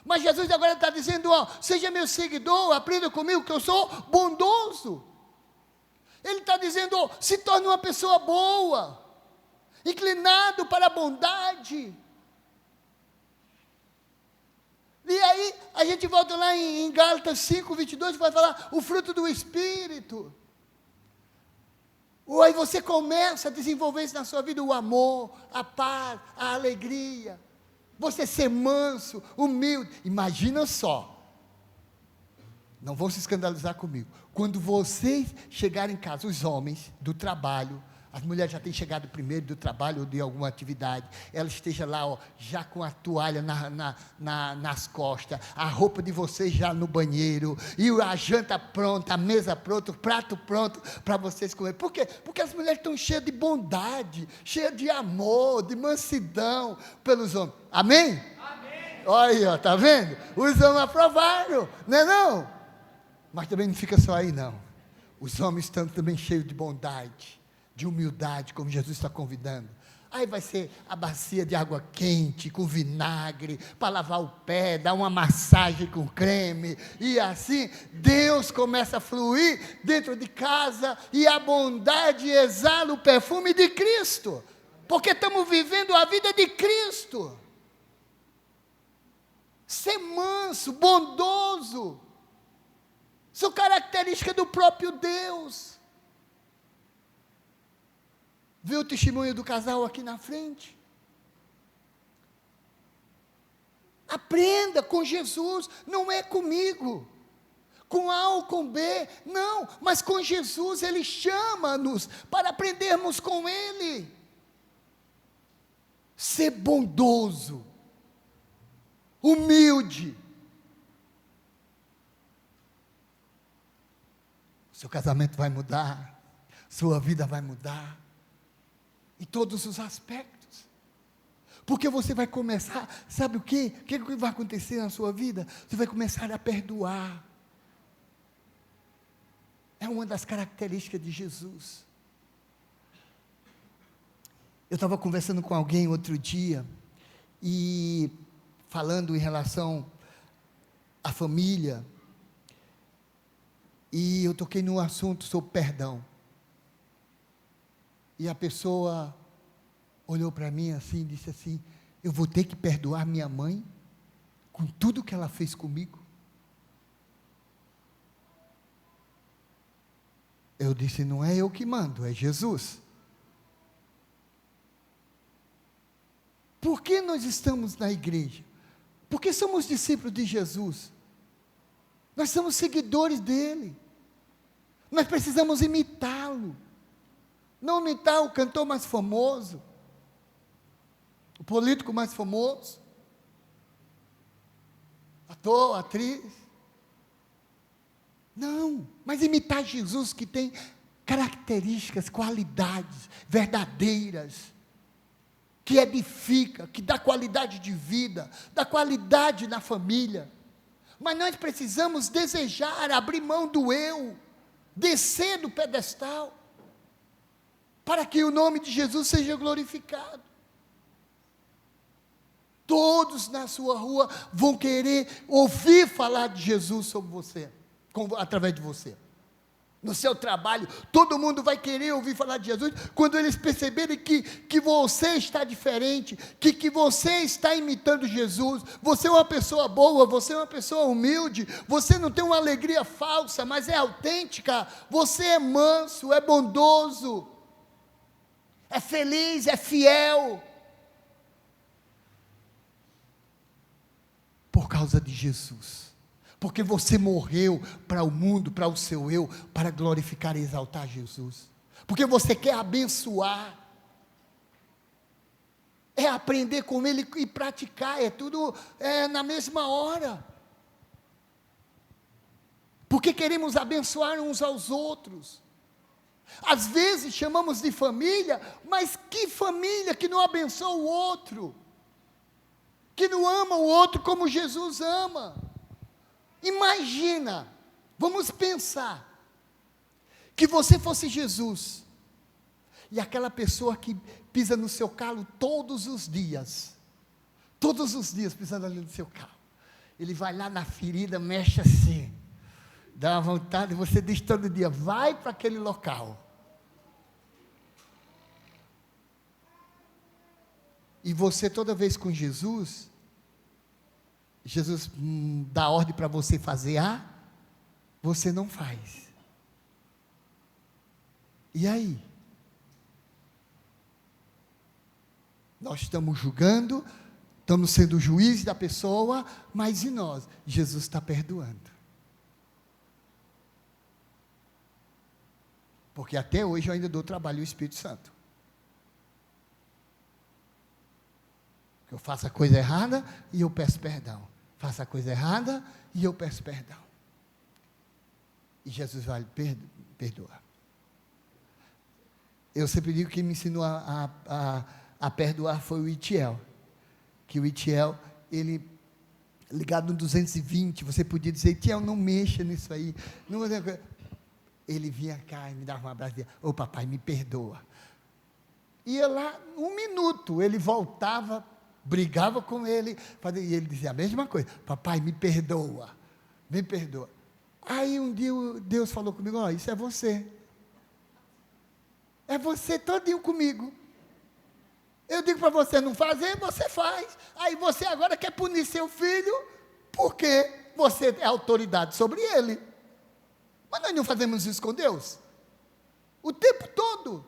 Mas Jesus agora está dizendo, seja meu seguidor, aprenda comigo que eu sou bondoso. Ele está dizendo, se torne uma pessoa boa, inclinado para a bondade. E aí, a gente volta lá em Gálatas 5, 22, vai falar o fruto do Espírito. Ou aí você começa a desenvolver isso na sua vida, o amor, a paz, a alegria. Você ser manso, humilde. Imagina só. Não vão se escandalizar comigo. Quando vocês chegarem em casa, os homens do trabalho, as mulheres já têm chegado primeiro do trabalho ou de alguma atividade, ela esteja lá, já com a toalha nas costas, a roupa de vocês já no banheiro, e a janta pronta, a mesa pronta, o prato pronto para vocês comer. Por quê? Porque as mulheres estão cheias de bondade, cheias de amor, de mansidão pelos homens. Amém? Amém. Olha, está vendo? Os homens aprovaram, não é não? Mas também não fica só aí não. Os homens estão também cheios de bondade, de humildade, como Jesus está convidando. Aí vai ser a bacia de água quente, com vinagre, para lavar o pé, dar uma massagem com creme, e assim, Deus começa a fluir dentro de casa, e a bondade exala o perfume de Cristo, porque estamos vivendo a vida de Cristo. Ser manso, bondoso, são características do próprio Deus. Viu o testemunho do casal aqui na frente? Aprenda com Jesus, não é comigo, com A ou com B, não, mas com Jesus. Ele chama-nos para aprendermos com Ele. Ser bondoso, humilde, Seu casamento vai mudar, sua vida vai mudar, em todos os aspectos. Porque você vai começar, sabe o quê? O que vai acontecer na sua vida? Você vai começar a perdoar. É uma das características de Jesus. Eu estava conversando com alguém outro dia, e falando em relação à família, e eu toquei num assunto sobre perdão. E a pessoa olhou para mim assim e disse assim: eu vou ter que perdoar minha mãe com tudo que ela fez comigo? Eu disse: não é eu que mando, é Jesus. Por que nós estamos na igreja? Porque somos discípulos de Jesus. Nós somos seguidores dele. Nós precisamos imitá-lo. Não imitar o cantor mais famoso, o político mais famoso, ator, atriz. Não, mas imitar Jesus, que tem características, qualidades verdadeiras, que edifica, que dá qualidade de vida, dá qualidade na família. Mas nós precisamos desejar abrir mão do eu, descer do pedestal, para que o nome de Jesus seja glorificado. Todos na sua rua vão querer ouvir falar de Jesus sobre você, através de você. No seu trabalho, todo mundo vai querer ouvir falar de Jesus, quando eles perceberem que você está diferente, que você está imitando Jesus. Você é uma pessoa boa, você é uma pessoa humilde, você não tem uma alegria falsa, mas é autêntica. Você é manso, é bondoso, é feliz, é fiel. Por causa de Jesus. Porque você morreu para o mundo, para o seu eu, para glorificar e exaltar Jesus. Porque você quer abençoar. É aprender com Ele e praticar, é tudo na mesma hora. Porque queremos abençoar uns aos outros. Às vezes chamamos de família, mas que família que não abençoa o outro? Que não ama o outro como Jesus ama? Imagina, vamos pensar, que você fosse Jesus, e aquela pessoa que pisa no seu calo todos os dias pisando ali no seu calo, ele vai lá na ferida, mexe assim, dá uma vontade, você diz todo dia, vai para aquele local, e você toda vez com Jesus dá ordem para você fazer A, você não faz. E aí? Nós estamos julgando, estamos sendo juiz da pessoa, mas e nós? Jesus está perdoando. Porque até hoje eu ainda dou trabalho ao Espírito Santo. Eu faço a coisa errada e eu peço perdão. Faço a coisa errada e eu peço perdão. E Jesus vai perdoar. Eu sempre digo que quem me ensinou a perdoar foi o Itiel. Que o Itiel, ele, ligado no 220, você podia dizer, Itiel, não mexa nisso aí. Não, ele vinha cá e me dava um abraço e dizia, ô papai, me perdoa. Ia lá, 1 minuto, ele voltava, brigava com ele, e ele dizia a mesma coisa, papai, me perdoa. Aí um dia Deus falou comigo, isso é você. É você todinho comigo. Eu digo para você não fazer, você faz. Aí você agora quer punir seu filho, porque você é autoridade sobre ele. Mas nós não fazemos isso com Deus? O tempo todo.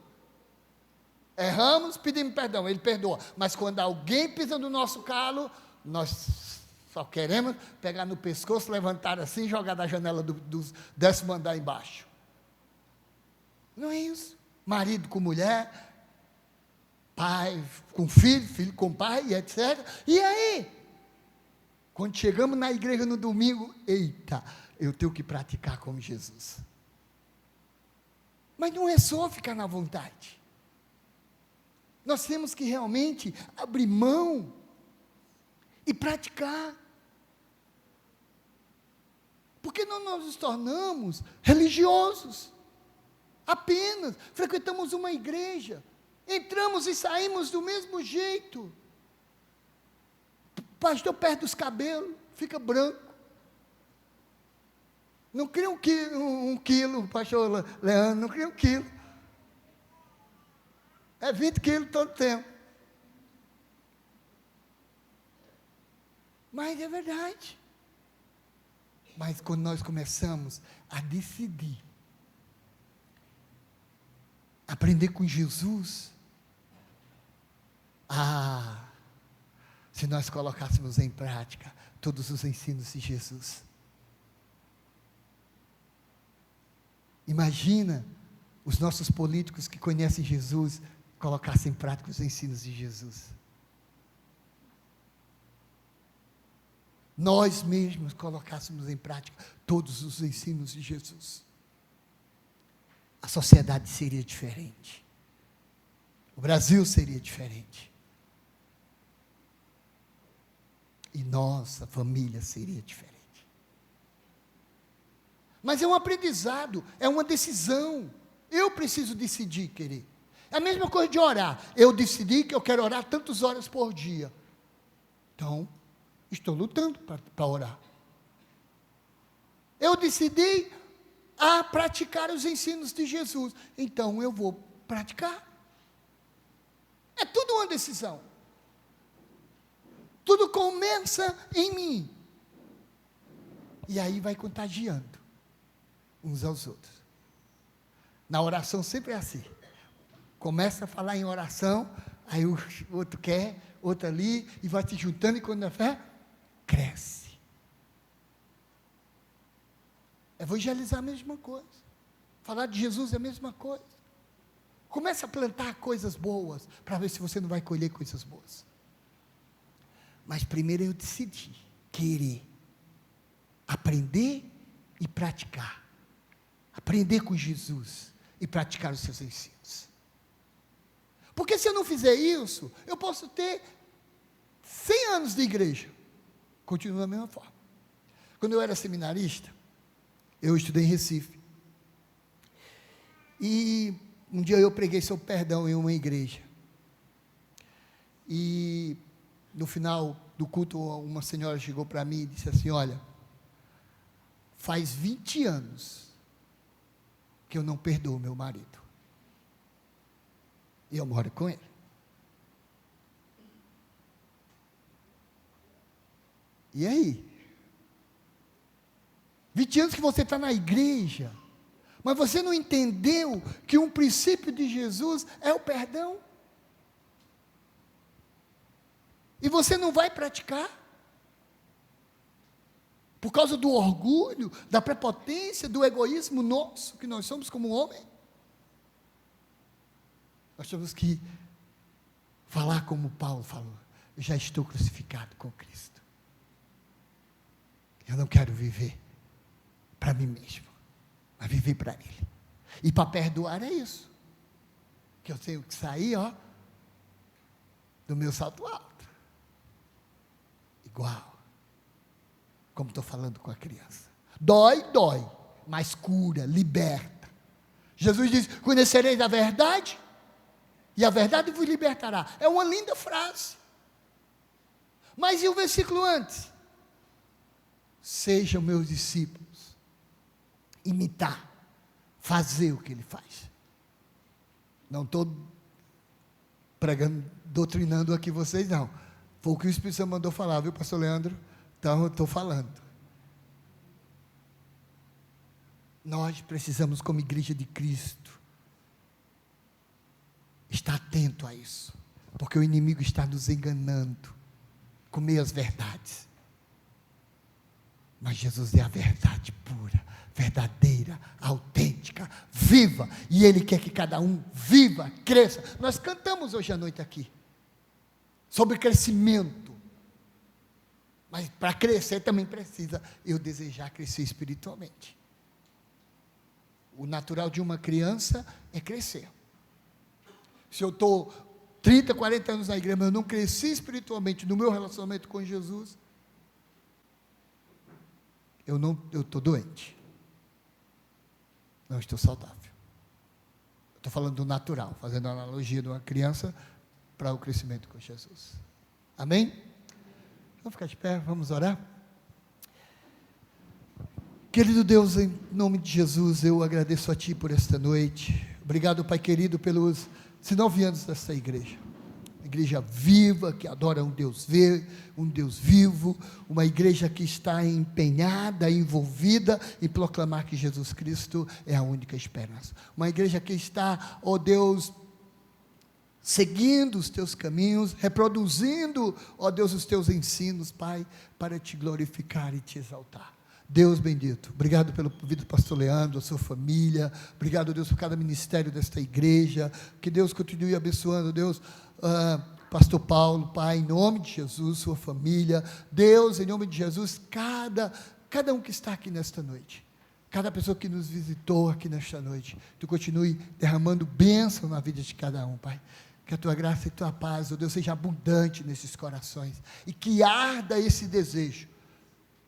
Erramos, pedimos perdão, Ele perdoa. Mas quando alguém pisa no nosso calo, nós só queremos pegar no pescoço, levantar assim e jogar da janela do 10º andar embaixo. Não é isso. Marido com mulher, pai com filho, filho com pai, etc. E aí? Quando chegamos na igreja no domingo, eita, eu tenho que praticar como Jesus. Mas não é só ficar na vontade. Nós temos que realmente abrir mão e praticar. Porque não nós nos tornamos religiosos. Apenas frequentamos uma igreja, entramos e saímos do mesmo jeito. Pastor perde os cabelos, fica branco. Não cria um quilo, pastor Leandro, não cria 1 quilo. É 20 quilos todo tempo. Mas é verdade. Mas quando nós começamos a decidir, aprender com Jesus, se nós colocássemos em prática todos os ensinos de Jesus. Imagina os nossos políticos que conhecem Jesus, colocassem em prática os ensinos de Jesus. Nós mesmos colocássemos em prática todos os ensinos de Jesus. A sociedade seria diferente. O Brasil seria diferente. E nossa família seria diferente. Mas é um aprendizado, é uma decisão. Eu preciso decidir, querer. É a mesma coisa de orar. Eu decidi que eu quero orar tantas horas por dia. Então, estou lutando para orar. Eu decidi praticar os ensinos de Jesus. Então, eu vou praticar. É tudo uma decisão. Tudo começa em mim. E aí vai contagiando uns aos outros. Na oração sempre é assim. Começa a falar em oração, aí o outro quer, outro ali, e vai se juntando, e quando a fé cresce. Evangelizar é a mesma coisa. Falar de Jesus é a mesma coisa. Começa a plantar coisas boas, para ver se você não vai colher coisas boas. Mas primeiro eu decidi, querer, aprender e praticar. Aprender com Jesus e praticar os seus ensinos. Porque se eu não fizer isso, eu posso ter 100 anos de igreja. Continuo da mesma forma. Quando eu era seminarista, eu estudei em Recife. E um dia eu preguei sobre perdão em uma igreja. E no final do culto, uma senhora chegou para mim e disse assim: olha, faz 20 anos que eu não perdoo meu marido. E eu moro com ele. E aí? 20 anos que você está na igreja, mas você não entendeu que um princípio de Jesus é o perdão? E você não vai praticar? Por causa do orgulho, da prepotência, do egoísmo nosso, que nós somos como homem? Nós temos que falar como Paulo falou: eu já estou crucificado com Cristo. Eu não quero viver para mim mesmo, mas viver para Ele. E para perdoar é isso. Que eu tenho que sair, do meu salto alto. Igual. Como estou falando com a criança. Dói, mas cura, liberta. Jesus diz: conhecereis a verdade, e a verdade vos libertará. É uma linda frase. Mas e o versículo antes? Sejam meus discípulos. Imitar. Fazer o que ele faz. Não estou pregando, doutrinando aqui vocês, não. Foi o que o Espírito Santo mandou falar, viu, pastor Leandro? Então eu estou falando. Nós precisamos, como igreja de Cristo, estar atento a isso. Porque o inimigo está nos enganando com meias verdades. Mas Jesus é a verdade pura, verdadeira, autêntica, viva. E Ele quer que cada um viva, cresça. Nós cantamos hoje à noite aqui sobre crescimento. Mas para crescer também precisa eu desejar crescer espiritualmente. O natural de uma criança é crescer. Se eu estou 30, 40 anos na igreja, mas eu não cresci espiritualmente no meu relacionamento com Jesus, eu estou doente. Não estou saudável. Estou falando do natural, fazendo a analogia de uma criança para o crescimento com Jesus. Amém? Vamos ficar de pé, vamos orar? Querido Deus, em nome de Jesus, eu agradeço a Ti por esta noite. Obrigado, Pai querido, pelos 19 anos desta igreja. Igreja viva, que adora um Deus vivo, uma igreja que está empenhada, envolvida em proclamar que Jesus Cristo é a única esperança. Uma igreja que está, ó Deus, seguindo os Teus caminhos, reproduzindo, ó Deus, os Teus ensinos, Pai, para Te glorificar e Te exaltar. Deus bendito, obrigado pela vida do pastor Leandro, a sua família, obrigado, Deus, por cada ministério desta igreja, que Deus continue abençoando, Deus, pastor Paulo, Pai, em nome de Jesus, sua família, Deus, em nome de Jesus, cada um que está aqui nesta noite, cada pessoa que nos visitou aqui nesta noite, Tu continue derramando bênção na vida de cada um, Pai, que a Tua graça e Tua paz, ó Deus, seja abundante nesses corações, e que arda esse desejo,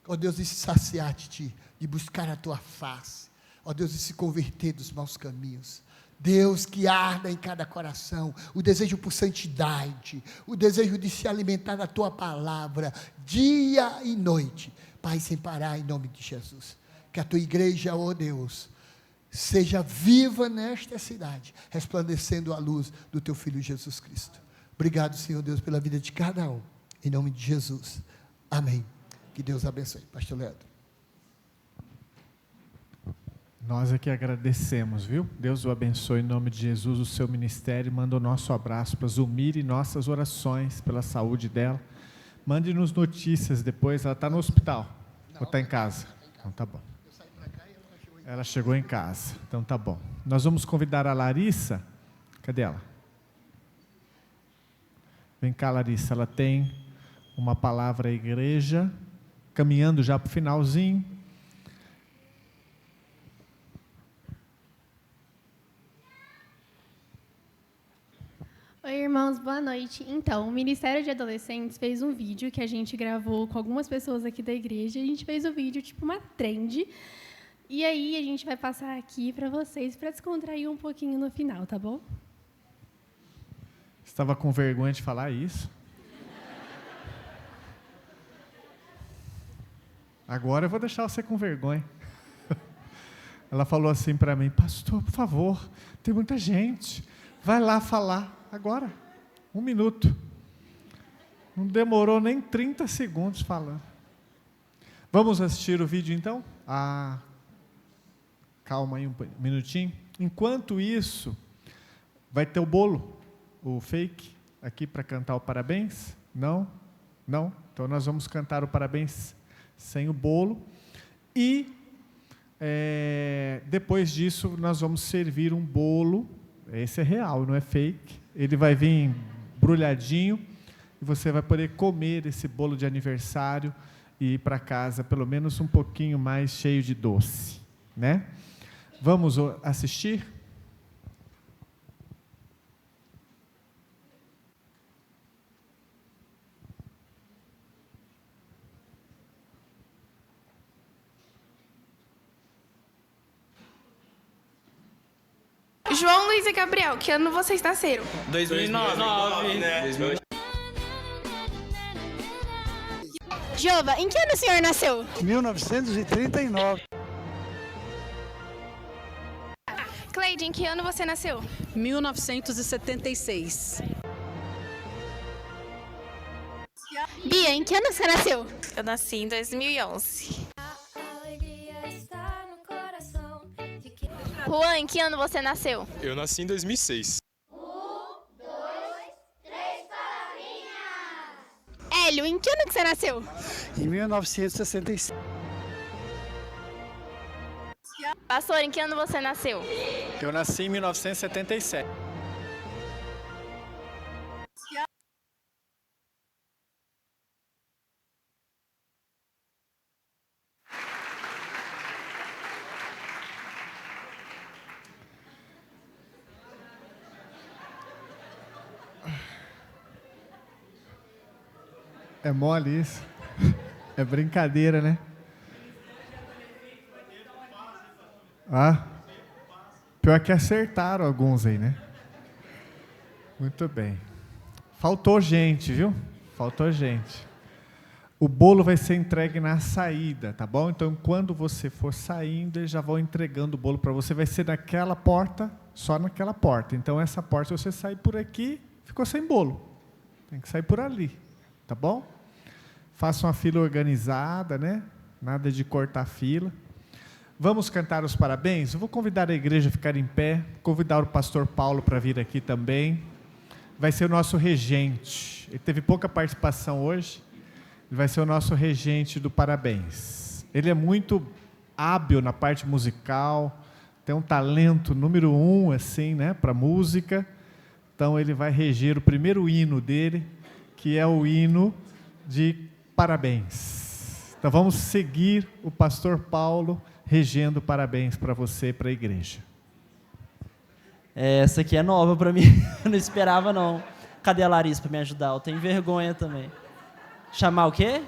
ó Deus, de se saciar de Ti, de buscar a Tua face, ó Deus, de se converter dos maus caminhos, Deus, que arda em cada coração, o desejo por santidade, o desejo de se alimentar da Tua palavra, dia e noite, Pai, sem parar, em nome de Jesus, que a Tua igreja, ó Deus, seja viva nesta cidade, resplandecendo a luz do Teu Filho Jesus Cristo. Obrigado, Senhor Deus, pela vida de cada um, em nome de Jesus, amém. Que Deus abençoe. Pastor Leandro. Nós aqui agradecemos, viu? Deus o abençoe em nome de Jesus, o seu ministério. Manda o nosso abraço para Zumir e nossas orações pela saúde dela. Mande-nos notícias depois. Ela está no hospital ou está em casa? Então tá bom. Ela chegou em casa. Então tá bom. Nós vamos convidar a Larissa. Cadê ela? Vem cá, Larissa. Ela tem uma palavra à igreja. Caminhando já para o finalzinho. Oi, irmãos, boa noite. Então, o Ministério de Adolescentes fez um vídeo que a gente gravou com algumas pessoas aqui da igreja. A gente fez o vídeo tipo uma trend. E aí a gente vai passar aqui para vocês para descontrair um pouquinho no final, tá bom? Estava com vergonha de falar isso? Agora eu vou deixar você com vergonha. Ela falou assim para mim: pastor, por favor, tem muita gente, vai lá falar. Agora, 1 minuto. Não demorou nem 30 segundos falando. Vamos assistir o vídeo então? Calma aí um minutinho. Enquanto isso, vai ter o bolo, o fake, aqui para cantar o parabéns? Não? Não? Então nós vamos cantar o parabéns sem o bolo, e depois disso nós vamos servir um bolo, esse é real, não é fake, ele vai vir embrulhadinho, e você vai poder comer esse bolo de aniversário, e ir para casa pelo menos um pouquinho mais cheio de doce, né? Vamos assistir? João, Luiz e Gabriel, que ano vocês nasceram? 2009, né? 2009. Jova, em que ano o senhor nasceu? 1939. Cleide, em que ano você nasceu? 1976. Bia, em que ano você nasceu? Eu nasci em 2011. Juan, em que ano você nasceu? Eu nasci em 2006. Hélio, em que ano que você nasceu? Em 1966. Pastor, em que ano você nasceu? Eu nasci em 1977. É mole isso? É brincadeira, né? Ah, pior que acertaram alguns aí, né? Muito bem. Faltou gente, viu? Faltou gente. O bolo vai ser entregue na saída, tá bom? Então, quando você for saindo, eles já vão entregando o bolo para você. Vai ser naquela porta, só naquela porta. Então, essa porta, se você sair por aqui, ficou sem bolo. Tem que sair por ali, tá bom? Faça uma fila organizada, né? Nada de cortar fila. Vamos cantar os parabéns? Eu vou convidar a igreja a ficar em pé, convidar o pastor Paulo para vir aqui também. Vai ser o nosso regente. Ele teve pouca participação hoje. Ele vai ser o nosso regente do parabéns. Ele é muito hábil na parte musical, tem um talento número 1, assim, né, para música. Então ele vai reger o primeiro hino dele, que é o hino de parabéns. Então vamos seguir o pastor Paulo regendo parabéns para você, para a igreja. Essa aqui é nova para mim, eu não esperava não. Cadê a Larissa para me ajudar? Eu tenho vergonha também. Chamar o quê?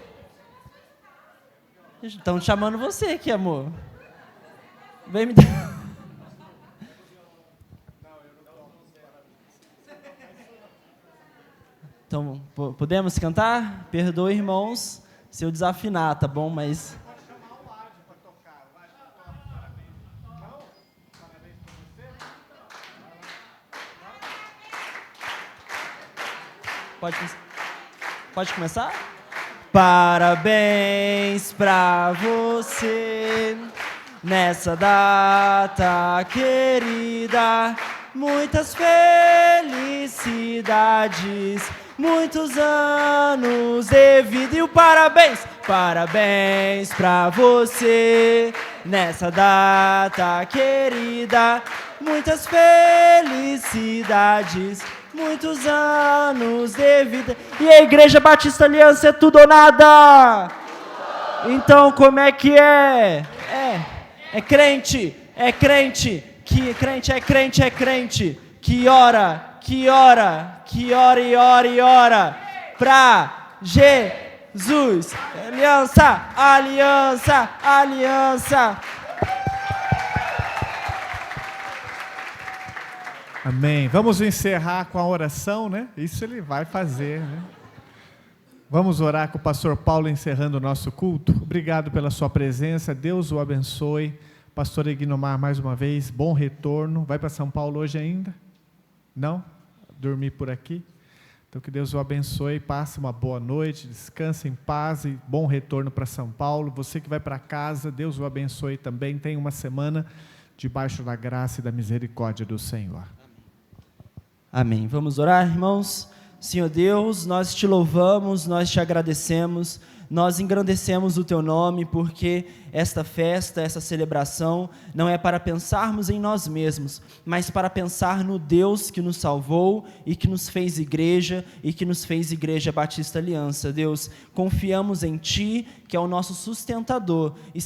Estão chamando você aqui, amor. Vem me dar. Então, podemos cantar? Perdoe, irmãos, se eu desafinar, tá bom? Mas... Pode começar? Parabéns pra você nessa data querida, muitas felicidades, muitos anos de vida e o parabéns pra você nessa data querida, muitas felicidades, muitos anos de vida. E a Igreja Batista Aliança é tudo ou nada? Então como é que é? É crente, que crente é crente, que ora e ora pra Jesus. Aliança. Amém. Vamos encerrar com a oração, né? Isso ele vai fazer, né? Vamos orar com o pastor Paulo encerrando o nosso culto. Obrigado pela sua presença. Deus o abençoe. Pastor Egnomar, mais uma vez, bom retorno. Vai para São Paulo hoje ainda? Não? Dormir por aqui? Então que Deus o abençoe. Passe uma boa noite, descanse em paz e bom retorno para São Paulo. Você que vai para casa, Deus o abençoe também. Tenha uma semana debaixo da graça e da misericórdia do Senhor. Amém. Vamos orar, irmãos? Senhor Deus, nós te louvamos, nós te agradecemos, nós engrandecemos o teu nome, porque esta festa, essa celebração, não é para pensarmos em nós mesmos, mas para pensar no Deus que nos salvou e que nos fez igreja, e que nos fez Igreja Batista Aliança. Deus, confiamos em Ti, que é o nosso sustentador, e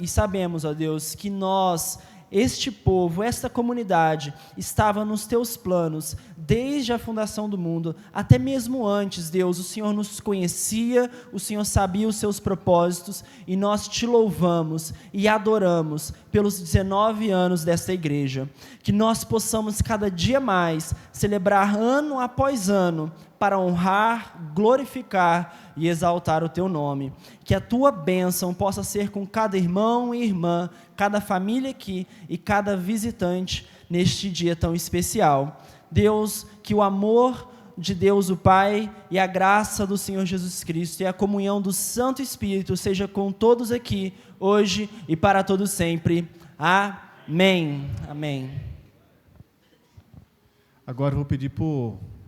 sabemos, ó Deus, que nós, este povo, esta comunidade, estava nos teus planos, desde a fundação do mundo, até mesmo antes, Deus, o Senhor nos conhecia, o Senhor sabia os seus propósitos, e nós te louvamos e adoramos pelos 19 anos desta igreja, que nós possamos cada dia mais celebrar ano após ano, para honrar, glorificar e exaltar o teu nome. Que a tua bênção possa ser com cada irmão e irmã, cada família aqui e cada visitante neste dia tão especial. Deus, que o amor de Deus o Pai e a graça do Senhor Jesus Cristo e a comunhão do Santo Espírito seja com todos aqui, hoje e para todo sempre. Amém. Amém. Agora eu vou pedir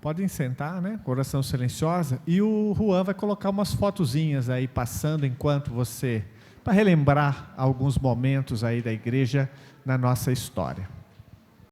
podem sentar, né? Oração silenciosa. E o Juan vai colocar umas fotozinhas aí passando enquanto você, para relembrar alguns momentos aí da igreja na nossa história.